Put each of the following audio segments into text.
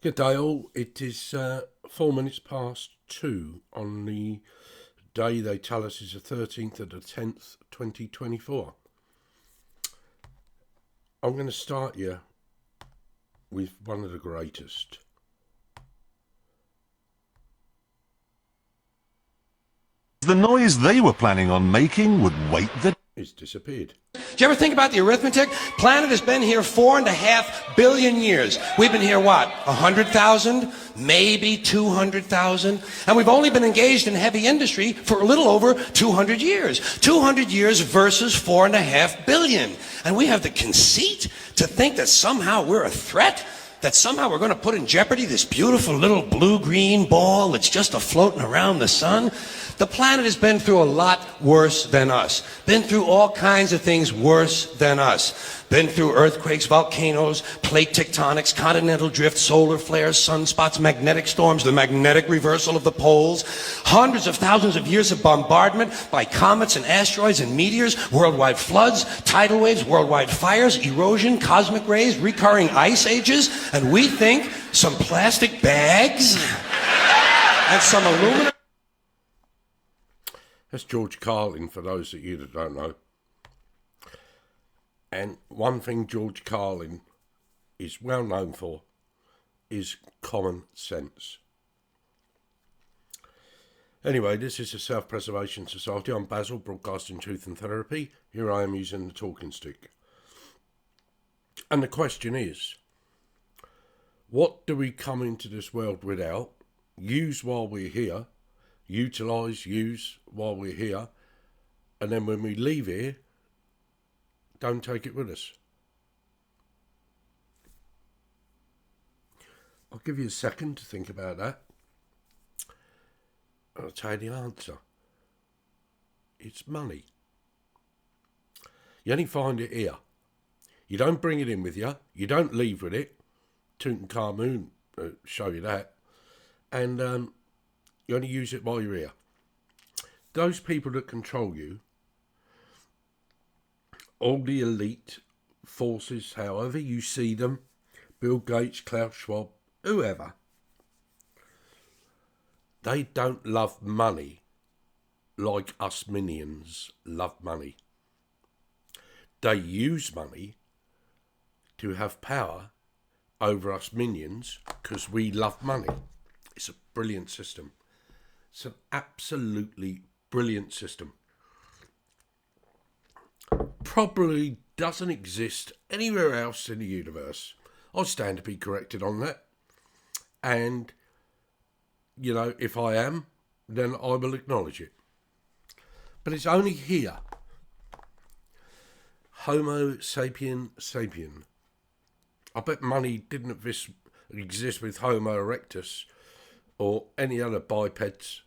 Good day all. It is 4 minutes past 2 on the day they tell us is the 13th of the 10th, 2024. I'm going to start you with one of the greatest. The noise they were planning on making would wake the... It's disappeared. Do you ever think about the arithmetic? Planet has been here 4.5 billion years. We've been here, what, 100,000? Maybe 200,000? And we've only been engaged in heavy industry for a little over 200 years. 200 years versus 4.5 billion. And we have the conceit to think that somehow we're a threat? That somehow we're going to put in jeopardy this beautiful little blue-green ball that's just a-floating around the sun? The planet has been through a lot worse than us. Been through all kinds of things worse than us. Been through earthquakes, volcanoes, plate tectonics, continental drift, solar flares, sunspots, magnetic storms, the magnetic reversal of the poles, hundreds of thousands of years of bombardment by comets and asteroids and meteors, worldwide floods, tidal waves, worldwide fires, erosion, cosmic rays, recurring ice ages, and we think some plastic bags and some aluminum. That's George Carlin, for those of you that don't know. And one thing George Carlin is well known for is common sense. Anyway, this is the Self-Preservation Society. I'm Basil, broadcasting truth and therapy. Here I am using the talking stick. And the question is, what do we come into this world without, use while we're here, utilise, use while we're here, and then when we leave here, don't take it with us? I'll give you a second to think about that. I'll tell you the answer. It's money. You only find it here. You don't bring it in with you. You don't leave with it. Tutankhamun show you that. And you only use it while you're here. Those people that control you, all the elite forces, however you see them, Bill Gates, Klaus Schwab, whoever, they don't love money like us minions love money. They use money to have power over us minions because we love money. It's a brilliant system. It's an absolutely brilliant system. Probably doesn't exist anywhere else in the universe. I stand to be corrected on that. And, you know, if I am, then I will acknowledge it. But it's only here. Homo sapien sapien. I bet money didn't exist with Homo erectus or any other bipeds,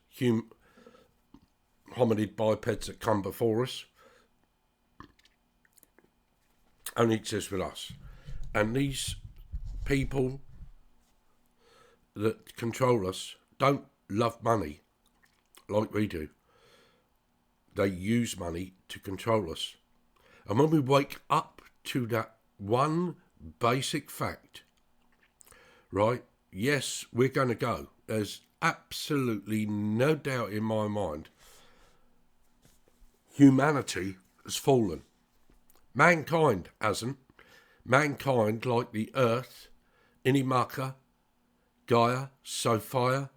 hominid bipeds that come before us. Only exists with us. And these people that control us don't love money like we do. They use money to control us. And when we wake up to that one basic fact, right, yes, we're going to go. There's absolutely no doubt in my mind. Humanity has fallen. Mankind hasn't. Mankind, like the earth, Inimaka, Gaia, Sophia,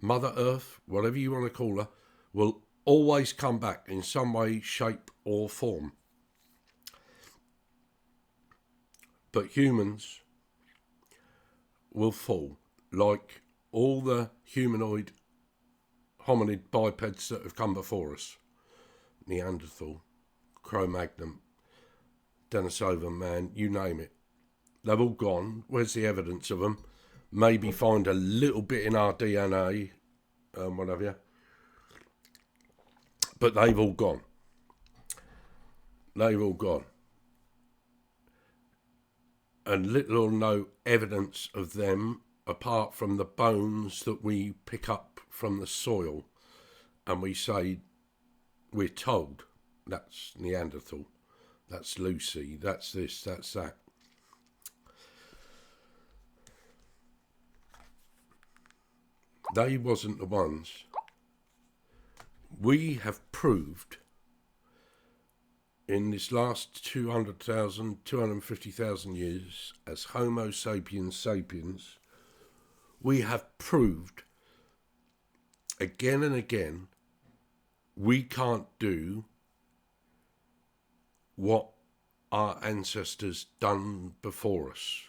Mother Earth, whatever you want to call her, will always come back in some way, shape or form. But humans will fall, like all the humanoid hominid bipeds that have come before us. Neanderthal, Cro-Magnon, Denisovan man, you name it. They've all gone. Where's the evidence of them? Maybe find a little bit in our DNA, what have you. But they've all gone. They've all gone. And little or no evidence of them apart from the bones that we pick up from the soil and we say, we're told, that's Neanderthal, that's Lucy, that's this, that's that. They wasn't the ones. We have proved in this last 200,000, 250,000 years as Homo sapiens sapiens, we have proved again and again we can't do what our ancestors done before us.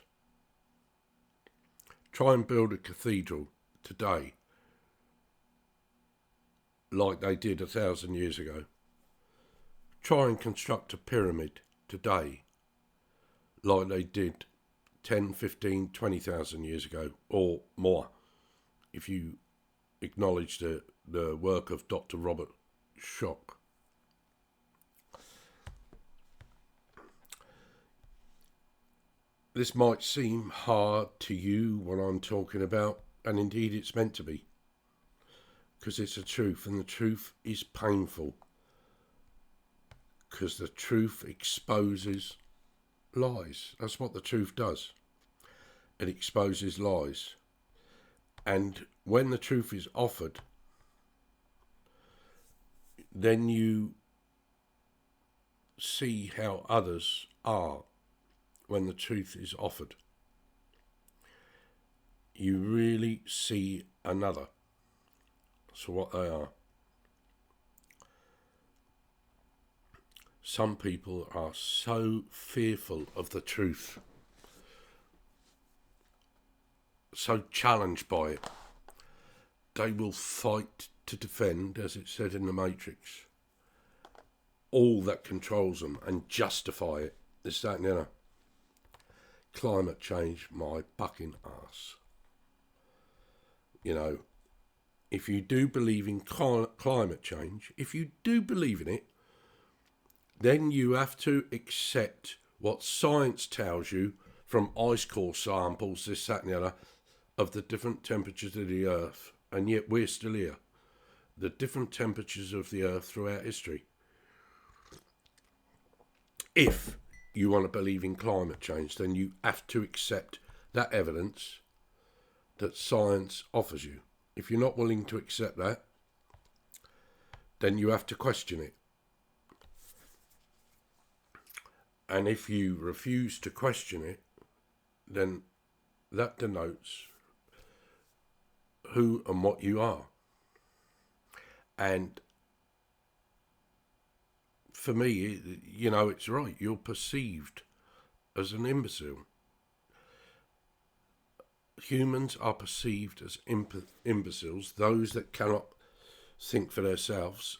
Try and build a cathedral today like they did 1,000 years ago. Try and construct a pyramid today like they did 10, 15, 20,000 years ago or more, if you acknowledge the work of Dr. Robert Schoch. This might seem hard to you what I'm talking about, and indeed it's meant to be, because it's a truth, and the truth is painful, because the truth exposes lies. That's what the truth does. It exposes lies. And when the truth is offered, then you see how others are when the truth is offered. You really see another. So what they are. Some people are so fearful of the truth, so challenged by it, they will fight to defend, as it said in the Matrix, all that controls them and justify it. This, that and the other. Climate change, my bucking arse. You know, if you do believe in climate change, if you do believe in it, then you have to accept what science tells you from ice core samples, this, that and the other, of the different temperatures of the Earth. And yet we're still here. The different temperatures of the Earth throughout history. If you want to believe in climate change, then you have to accept that evidence that science offers you. If you're not willing to accept that, then you have to question it. And if you refuse to question it, then that denotes who and what you are. And for me, you know, it's right. You're perceived as an imbecile. Humans are perceived as imbeciles, those that cannot think for themselves.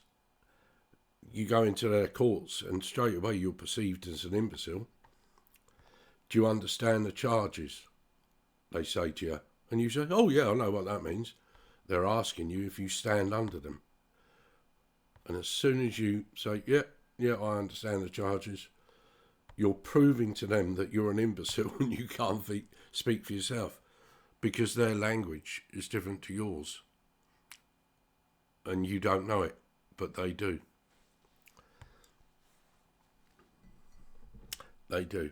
You go into their courts and straight away you're perceived as an imbecile. Do you understand the charges? They say to you. And you say, oh yeah, I know what that means. They're asking you if you stand under them. And as soon as you say, yeah, I understand the charges, you're proving to them that you're an imbecile and you can't speak for yourself, because their language is different to yours. And you don't know it, but they do. They do.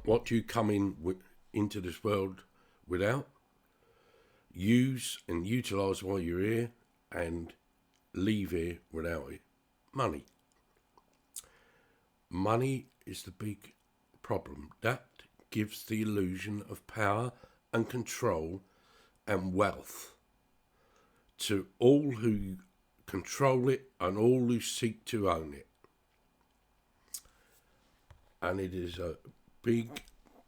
What you come into this world without, use and utilise while you're here, and leave here without it. Money. Money is the big problem. That gives the illusion of power and control and wealth to all who control it and all who seek to own it. And it is a big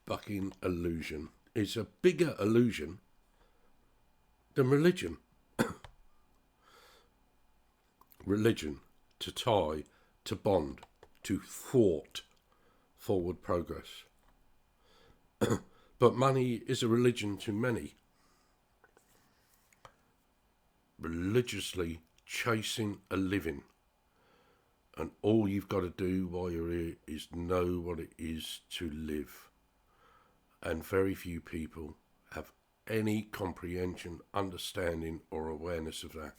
fucking illusion. It's a bigger illusion than religion. Religion, to tie, to bond, to thwart forward progress. But money is a religion to many. Religiously chasing a living. And all you've got to do while you're here is know what it is to live. And very few people have any comprehension, understanding or awareness of that.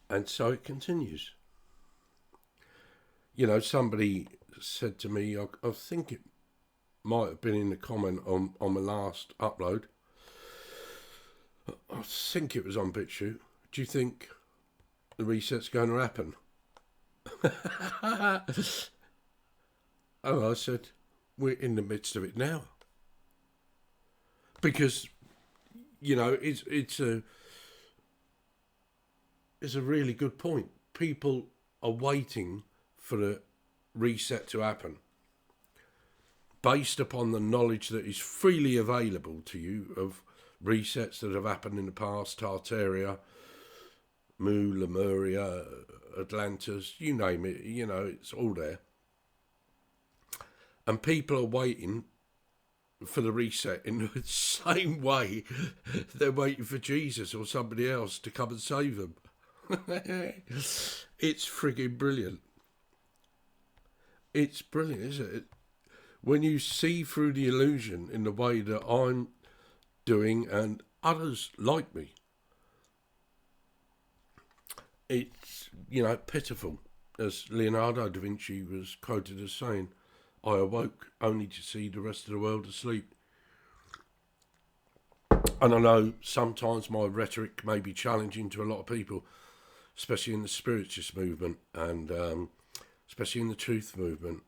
And so it continues. You know, somebody said to me, I think it might have been in the comment on my last upload. I think it was on BitChute. Do you think the reset's going to happen? And I said, we're in the midst of it now. Because, you know, it's a really good point. People are waiting for the reset to happen based upon the knowledge that is freely available to you of resets that have happened in the past, Tartaria, Mu, Lemuria, Atlantis, you name it, you know, it's all there. And people are waiting for the reset in the same way they're waiting for Jesus or somebody else to come and save them. It's frigging brilliant. It's brilliant, isn't it? When you see through the illusion in the way that I'm doing and others like me, it's, you know, pitiful. As Leonardo da Vinci was quoted as saying, I awoke only to see the rest of the world asleep. And I know sometimes my rhetoric may be challenging to a lot of people, especially in the spiritualist movement and especially in the truth movement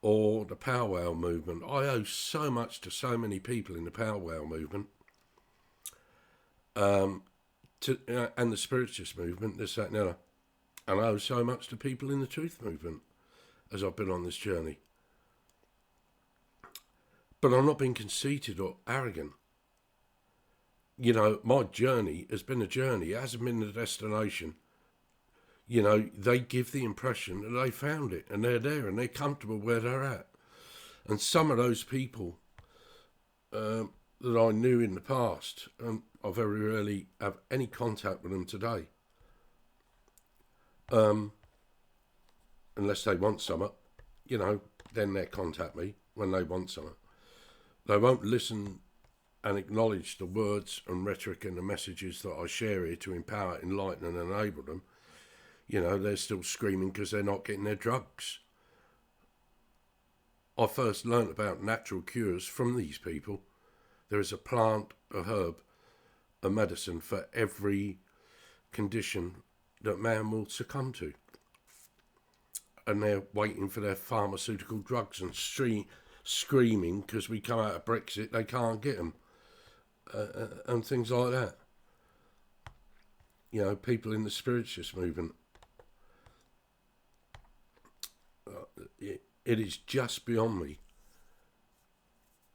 or the powwow movement. I owe so much to so many people in the powwow movement and the spiritualist movement, this, that and the other. And I owe so much to people in the truth movement as I've been on this journey. But I'm not being conceited or arrogant. You know, my journey has been a journey. It hasn't been the destination. You know, they give the impression that they found it and they're there and they're comfortable where they're at. And some of those people that I knew in the past, I very rarely have any contact with them today. Unless they want something, you know, then they contact me when they want something. They won't listen and acknowledge the words and rhetoric and the messages that I share here to empower, enlighten and enable them. You know, they're still screaming because they're not getting their drugs. I first learnt about natural cures from these people. There is a plant, a herb, a medicine for every condition that man will succumb to. And they're waiting for their pharmaceutical drugs and screaming because we come out of Brexit, they can't get them. And things like that. You know, people in the spiritualist movement. It is just beyond me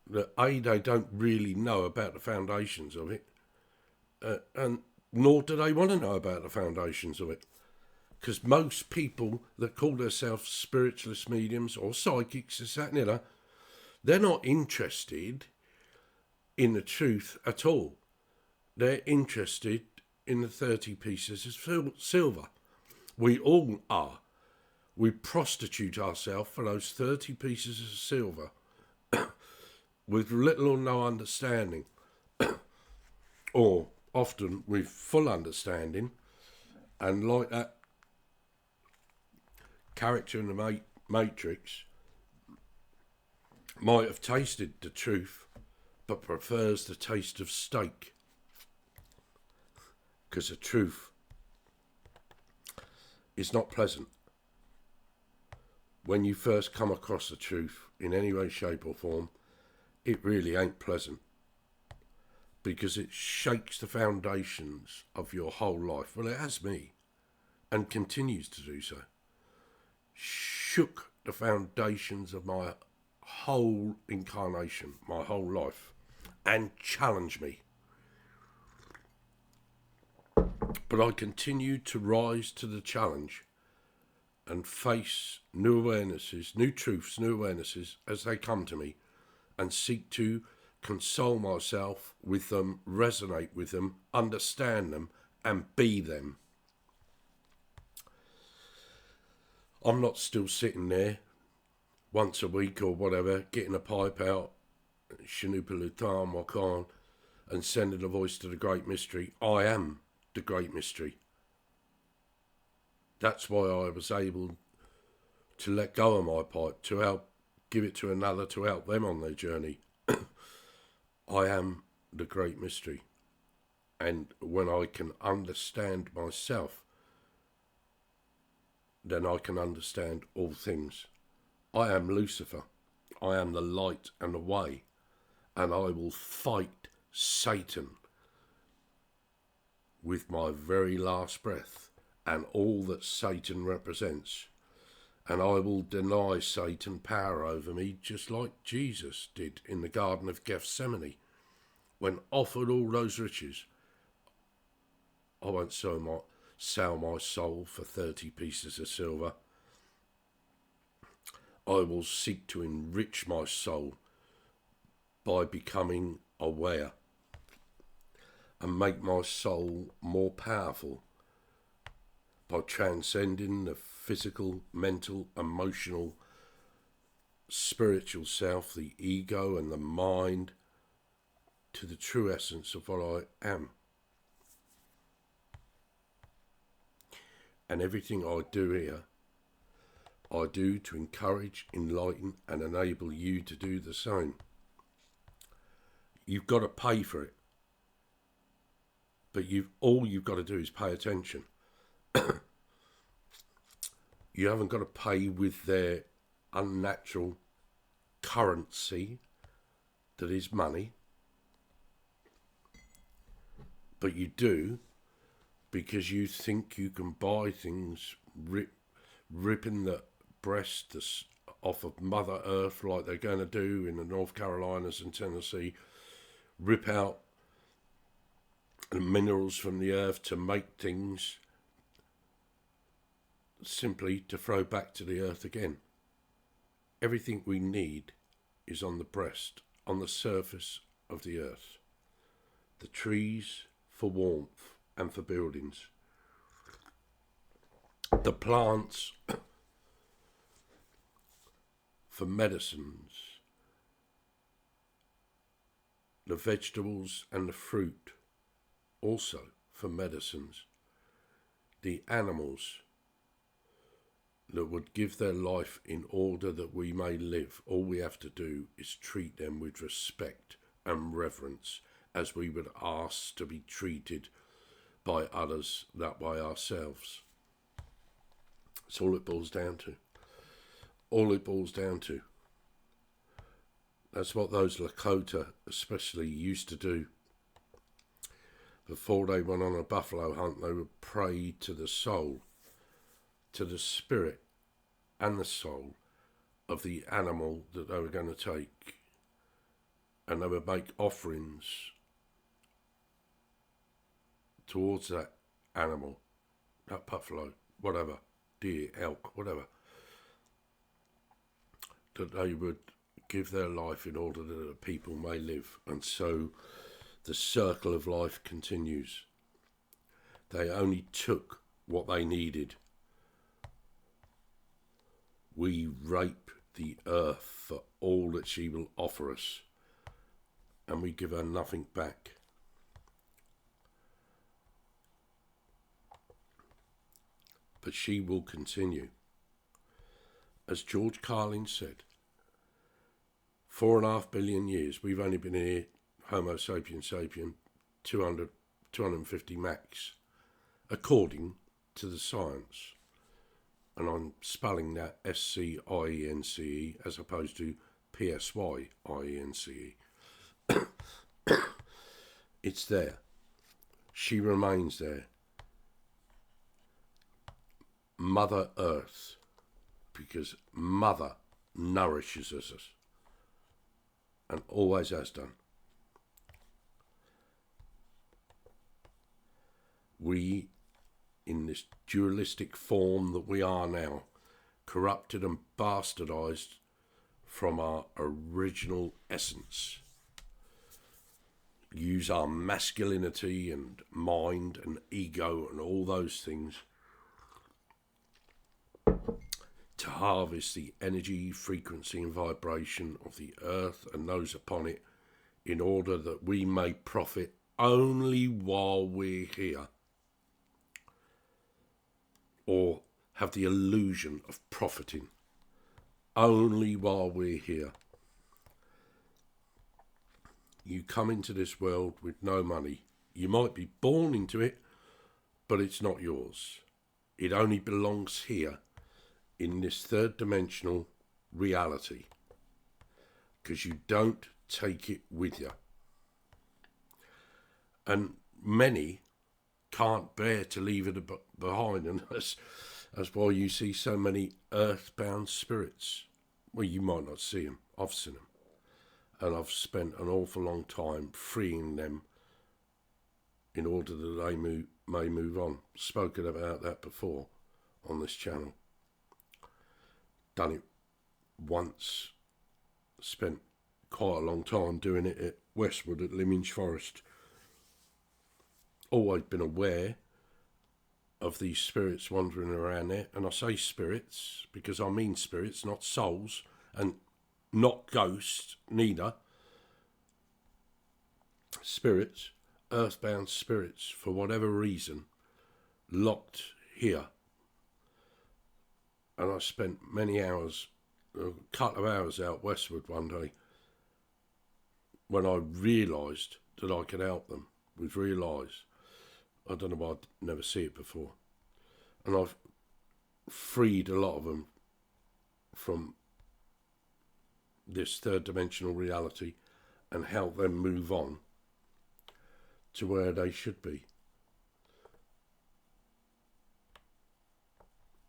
that A, they don't really know about the foundations of it, and nor do they want to know about the foundations of it. Because most people that call themselves spiritualist mediums or psychics, this, that and the other, they're not interested in the truth at all. They're interested in the 30 pieces of silver. We all are. We prostitute ourselves for those 30 pieces of silver with little or no understanding, or often with full understanding, and like that character in the Matrix might have tasted the truth but prefers the taste of steak, because the truth is not pleasant. When you first come across the truth in any way, shape or form, it really ain't pleasant, because it shakes the foundations of your whole life. Well, it has me, and continues to do so. Shook the foundations of my whole incarnation, my whole life, and challenged me. But I continued to rise to the challenge and face new awarenesses, new truths, new awarenesses as they come to me, and seek to console myself with them, resonate with them, understand them, and be them. I'm not still sitting there once a week or whatever, getting a pipe out, Shanupalutam Wakan, and sending a voice to the great mystery. I am the great mystery. That's why I was able to let go of my pipe, to help give it to another, to help them on their journey. I am the great mystery. And when I can understand myself, then I can understand all things. I am Lucifer. I am the light and the way. And I will fight Satan with my very last breath and all that Satan represents. And I will deny Satan power over me, just like Jesus did in the Garden of Gethsemane, when offered all those riches. I won't sell my soul for 30 pieces of silver. I will seek to enrich my soul by becoming aware and make my soul more powerful by transcending the physical, mental, emotional, spiritual self, the ego and the mind, to the true essence of what I am. And everything I do here, I do to encourage, enlighten and enable you to do the same. You've got to pay for it. But all you've got to do is pay attention. You haven't got to pay with their unnatural currency that is money. But you do because you think you can buy things, ripping the breast off of Mother Earth like they're going to do in the North Carolinas and Tennessee, rip out the minerals from the earth to make things simply to throw back to the earth again. Everything we need is on the breast, on the surface of the earth. The trees for warmth and for buildings. The plants for medicines. The vegetables and the fruit also for medicines. The animals that would give their life in order that we may live. All we have to do is treat them with respect and reverence as we would ask to be treated by others that way ourselves. That's all it boils down to. All it boils down to. That's what those Lakota especially used to do. Before they went on a buffalo hunt, they would pray to the soul, to the spirit and the soul of the animal that they were going to take. And they would make offerings towards that animal, that buffalo, whatever, deer, elk, whatever, that they would give their life in order that the people may live. And so the circle of life continues. They only took what they needed. We rape the earth for all that she will offer us, and we give her nothing back. But she will continue. As George Carlin said, 4.5 billion years, we've only been here, Homo sapiens sapien, 250 max, according to the science. And I'm spelling that S-C-I-E-N-C-E as opposed to P-S-Y-I-E-N-C-E. It's there. She remains there. Mother Earth, because Mother nourishes us and always has done. We, in this dualistic form that we are now, corrupted and bastardized from our original essence, use our masculinity and mind and ego and all those things to harvest the energy, frequency and vibration of the earth and those upon it, in order that we may profit only while we're here, or have the illusion of profiting only while we're here. You come into this world with no money. You might be born into it, but it's not yours. It only belongs here in this third dimensional reality, because you don't take it with you. And many can't bear to leave it behind, and that's why you see so many earthbound spirits. Well, you might not see them. I've seen them, and I've spent an awful long time freeing them in order that they may move on. Spoken about that before on this channel. Done it once, spent quite a long time doing it at Westwood at Lyminge Forest. Always been aware of these spirits wandering around there, and I say spirits because I mean spirits, not souls, and not ghosts neither. Spirits, earthbound spirits, for whatever reason, locked here. And I spent many hours, a couple of hours out Westwood one day when I realised that I could help them. We've realised. I don't know why I'd never see it before. And I've freed a lot of them from this third dimensional reality and helped them move on to where they should be.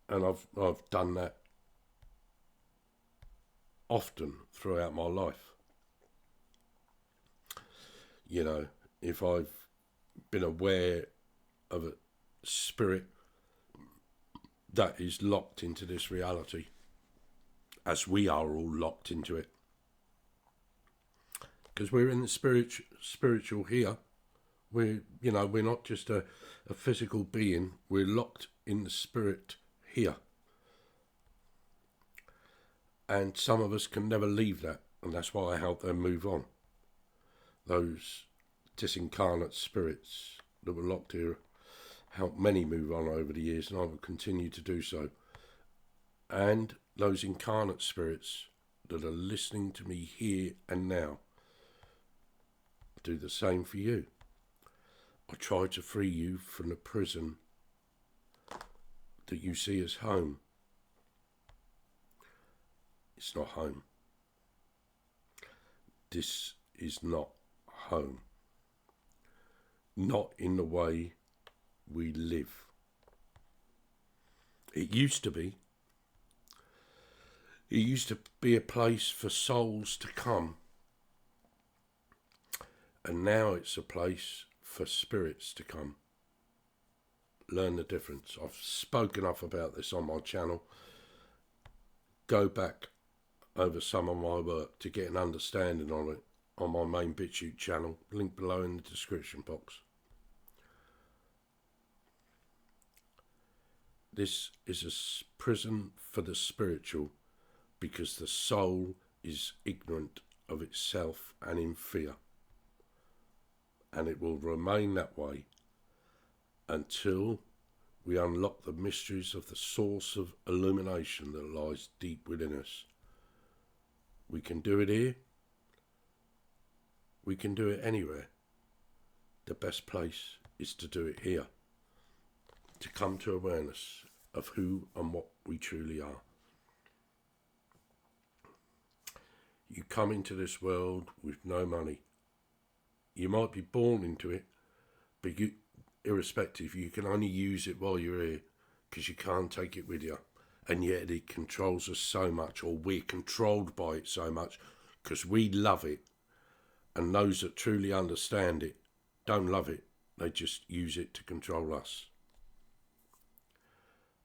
And I've done that often throughout my life. You know, if I've been aware of a spirit that is locked into this reality, as we are all locked into it, because we're in the spiritual here. We're not just a physical being. We're locked in the spirit here, and some of us can never leave that, and that's why I help them move on. Those disincarnate spirits that were locked here helped many move on over the years, and I will continue to do so. And those incarnate spirits that are listening to me here and now, do the same for you. I try to free you from the prison that you see as home. It's not home. This is not home. Not in the way we live. It used to be. It used to be a place for souls to come. And now it's a place for spirits to come. Learn the difference. I've spoken enough about this on my channel. Go back over some of my work to get an understanding on it on my main BitChute channel. Link below in the description box. This is a prison for the spiritual, because the soul is ignorant of itself and in fear. And it will remain that way until we unlock the mysteries of the source of illumination that lies deep within us. We can do it here. We can do it anywhere. The best place is to do it here. To come to awareness of who and what we truly are. You come into this world with no money. You might be born into it, but irrespective, you can only use it while you're here, because you can't take it with you. And yet it controls us so much, or we're controlled by it so much, because we love it. And those that truly understand it don't love it. They just use it to control us.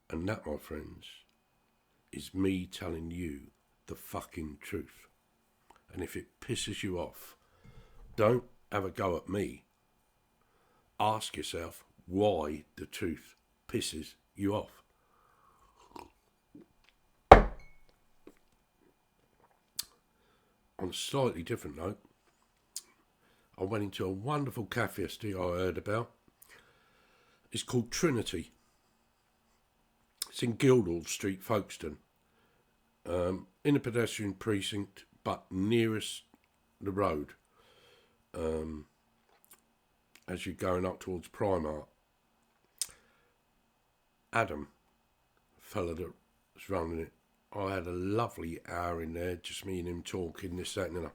And that, my friends, is me telling you the fucking truth. And if it pisses you off, don't have a go at me. Ask yourself why the truth pisses you off. On a slightly different note, I went into a wonderful cafe yesterday I heard about. It's called Trinity. It's in Guildhall Street, Folkestone. in a pedestrian precinct, but nearest the road, as you're going up towards Primark. Adam, fella that was running it, I had a lovely hour in there, just me and him talking, this, that, and the other.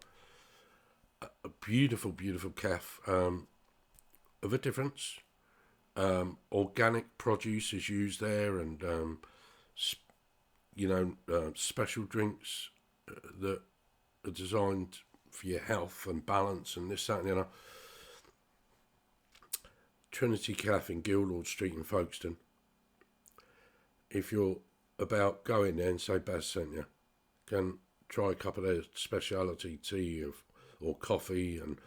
A beautiful, beautiful cafe, of a difference. Organic produce is used there, and special drinks that are designed for your health and balance, and this, that, and the other. Trinity Cafe in Guildhall Street in Folkestone. If you're about, go in there and say Baz sent you. Can try a cup of their speciality tea or coffee, and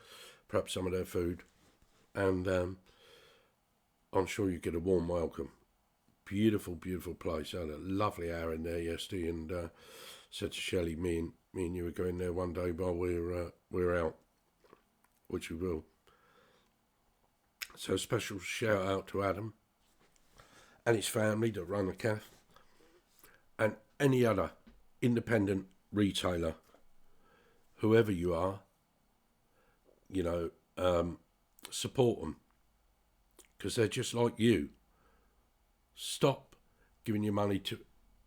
perhaps some of their food, and I'm sure you get a warm welcome. Beautiful, beautiful place. I had a lovely hour in there yesterday, and said to Shelley, me and you were going there one day while we're out, which we will. So special shout out to Adam and his family that run the cafe, and any other independent retailer, whoever you are, support them, because they're just like you. Stop giving your money to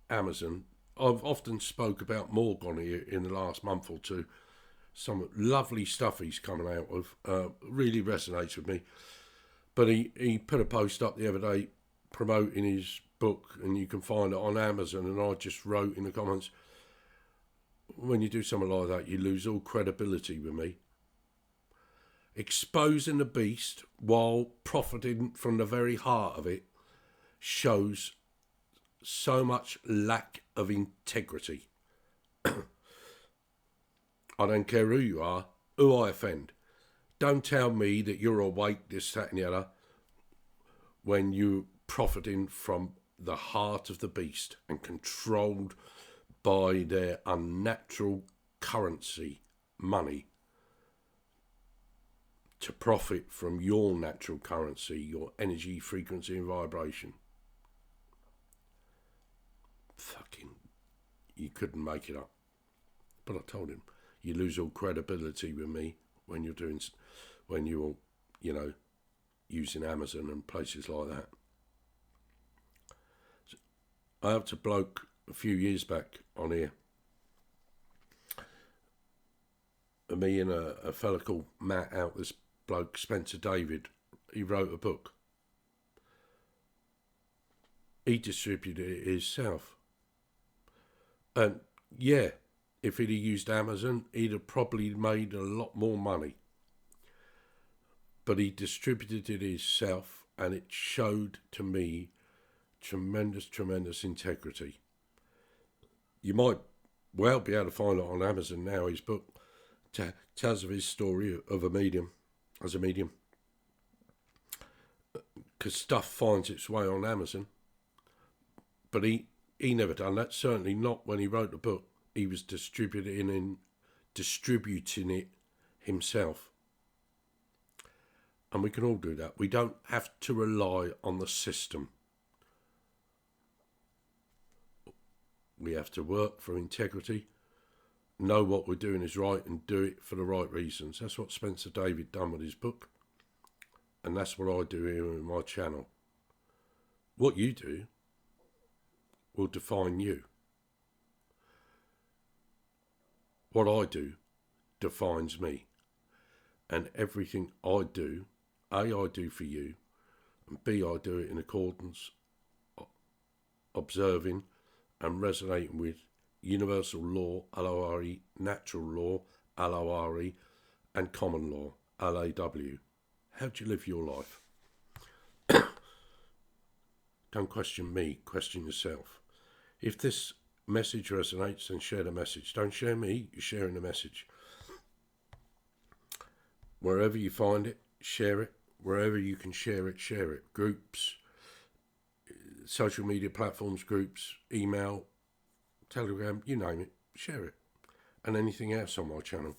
Amazon. I've often spoke about Morgan here in the last month or two. Some lovely stuff he's coming out with, really resonates with me. But he put a post up the other day promoting his book, and you can find it on Amazon, and I just wrote in the comments, when you do something like that, you lose all credibility with me. Exposing the beast while profiting from the very heart of it shows so much lack of integrity. I don't care who you are, who I offend. Don't tell me that you're awake, this, that, and the other, when you're profiting from the heart of the beast and controlled by their unnatural currency, money, to profit from your natural currency, your energy, frequency, and vibration. Fucking, you couldn't make it up. But I told him, you lose all credibility with me when you're using Amazon and places like that. So I helped a bloke a few years back on here. And me and a fella called Matt out, this bloke, Spencer David, he wrote a book. He distributed it himself. And yeah, if he'd have used Amazon, he'd have probably made a lot more money. But he distributed it himself, and it showed to me tremendous, tremendous integrity. You might well be able to find it on Amazon now, his book tells of his story of a medium, as a medium. Because stuff finds its way on Amazon. But he never done that, certainly not when he wrote the book. He was distributing it himself. And we can all do that. We don't have to rely on the system. We have to work for integrity, know what we're doing is right, and do it for the right reasons. That's what Spencer David done with his book. And that's what I do here on my channel. What you do will define you. What I do defines me. And everything I do, A, I do for you, and B, I do it in accordance, observing and resonating with universal law, L-O-R-E, natural law, L-O-R-E, and common law, L-A-W. How do you live your life? Don't question me, question yourself. If this message resonates, then share the message. Don't share me, you're sharing the message. Wherever you find it, share it. Wherever you can share it, share it. Groups, social media platforms, groups, email, Telegram, you name it, share it. And anything else on my channel.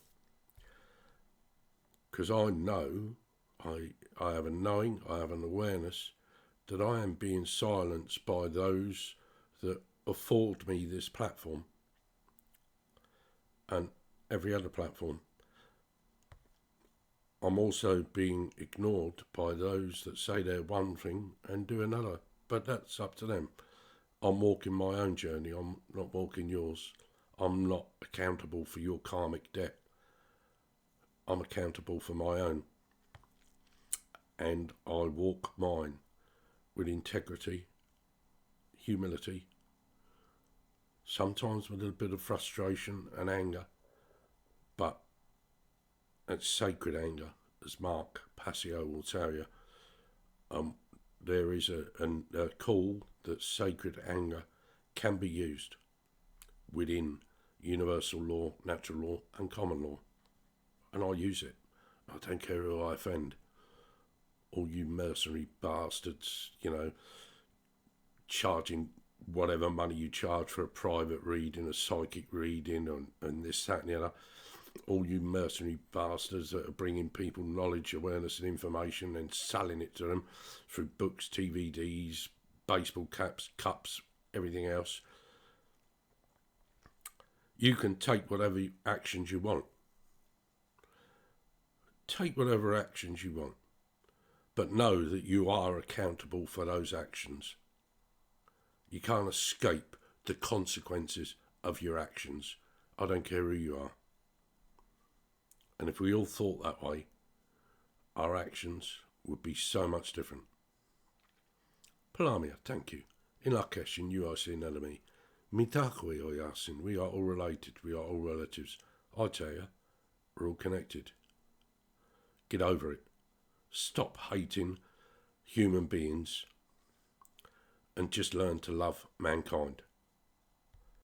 Because I know, I have a knowing, I have an awareness that I am being silenced by those that afford me this platform. and every other platform. I'm also being ignored by those that say they're one thing and do another, but that's up to them. I'm walking my own journey. I'm not walking yours. I'm not accountable for your karmic debt. I'm accountable for my own. And I walk mine with integrity, humility, sometimes with a bit of frustration and anger, but it's sacred anger, as Mark Passio will tell you. There is a call that sacred anger can be used within universal law, natural law and common law. And I use it. I don't care who I offend. All you mercenary bastards, charging whatever money you charge for a private reading, a psychic reading, and this, that and the other. All you mercenary bastards that are bringing people knowledge, awareness and information and selling it to them through books, TVDs, baseball caps, cups, everything else. You can take whatever actions you want. Take whatever actions you want. But know that you are accountable for those actions. You can't escape the consequences of your actions. I don't care who you are. And if we all thought that way, our actions would be so much different. Palamia, thank you. In Lakeshin, you are sin enemy. Mitakwe o yasin, we are all related, we are all relatives. I tell you, we're all connected. Get over it. Stop hating human beings and just learn to love mankind.